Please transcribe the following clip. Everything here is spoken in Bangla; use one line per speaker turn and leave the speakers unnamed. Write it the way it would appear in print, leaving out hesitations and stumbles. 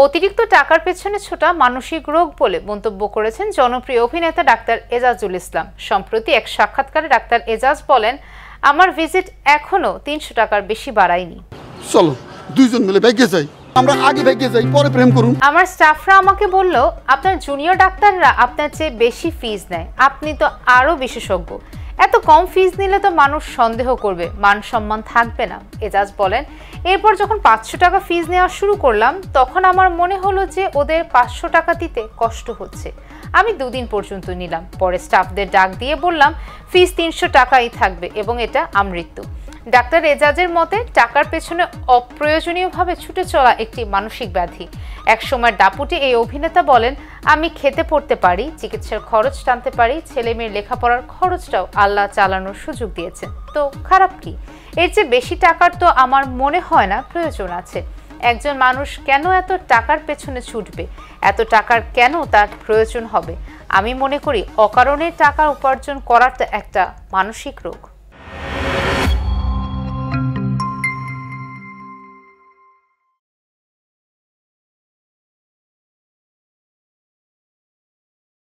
অতিরিক্ত টাকার পেছনে ছোটা মানসিক রোগ বলে মন্তব্য করেছেন জনপ্রিয় অভিনেতা ডাক্তার এজাজুল ইসলাম। সম্প্রতি এক সাক্ষাৎকারে ডাক্তার এজাজ বলেন, আমার ভিজিট এখনো ৩০০ টাকার বেশি বাড়ায়নি।
চলো দুইজন মিলে ভাগ্যে যাই, আমরা আগে ভাগ্যে যাই, পরে প্রেম করুন।
আমার স্টাফরা আমাকে বলল, আপনার জুনিয়র ডাক্তাররা আপনার চেয়ে বেশি ফিজ নেয়, আপনি তো আরো বিশেষজ্ঞ, এত কম ফিজ নিলে তো মানুষ সন্দেহ করবে, মান সম্মান থাকবে না। এজাজ বলেন, এরপর যখন ৫০০ টাকা ফিজ নেওয়া শুরু করলাম তখন আমার মনে হলো যে ওদের ৫০০ টাকা দিতে কষ্ট হচ্ছে। আমি ২ দিন পর্যন্ত নিলাম, পরে স্টাফদের ডাক দিয়ে বললাম ফিজ ৩০০ টাকাই থাকবে এবং এটা আমৃত্যু। ডাক্তার এজাজের মতে টাকার পেছনে অপ্রয়োজনীয়ভাবে ছুটে চলা একটি মানসিক ব্যাধি। একসময় দাপুটে এই অভিনেতা বলেন, আমি খেতে পড়তে পারি, চিকিৎসার খরচ টানতে পারি, ছেলে মেয়ের লেখাপড়ার খরচটাও আল্লাহ চালানোর সুযোগ দিয়েছেন, তো খারাপ কি? এর চেয়ে বেশি টাকার তো আমার মনে হয় না প্রয়োজন আছে। একজন মানুষ কেন এত টাকার পেছনে ছুটবে? এত টাকার কেন তার প্রয়োজন হবে? আমি মনে করি অকারণে টাকা উপার্জন করাটা একটা মানসিক রোগ।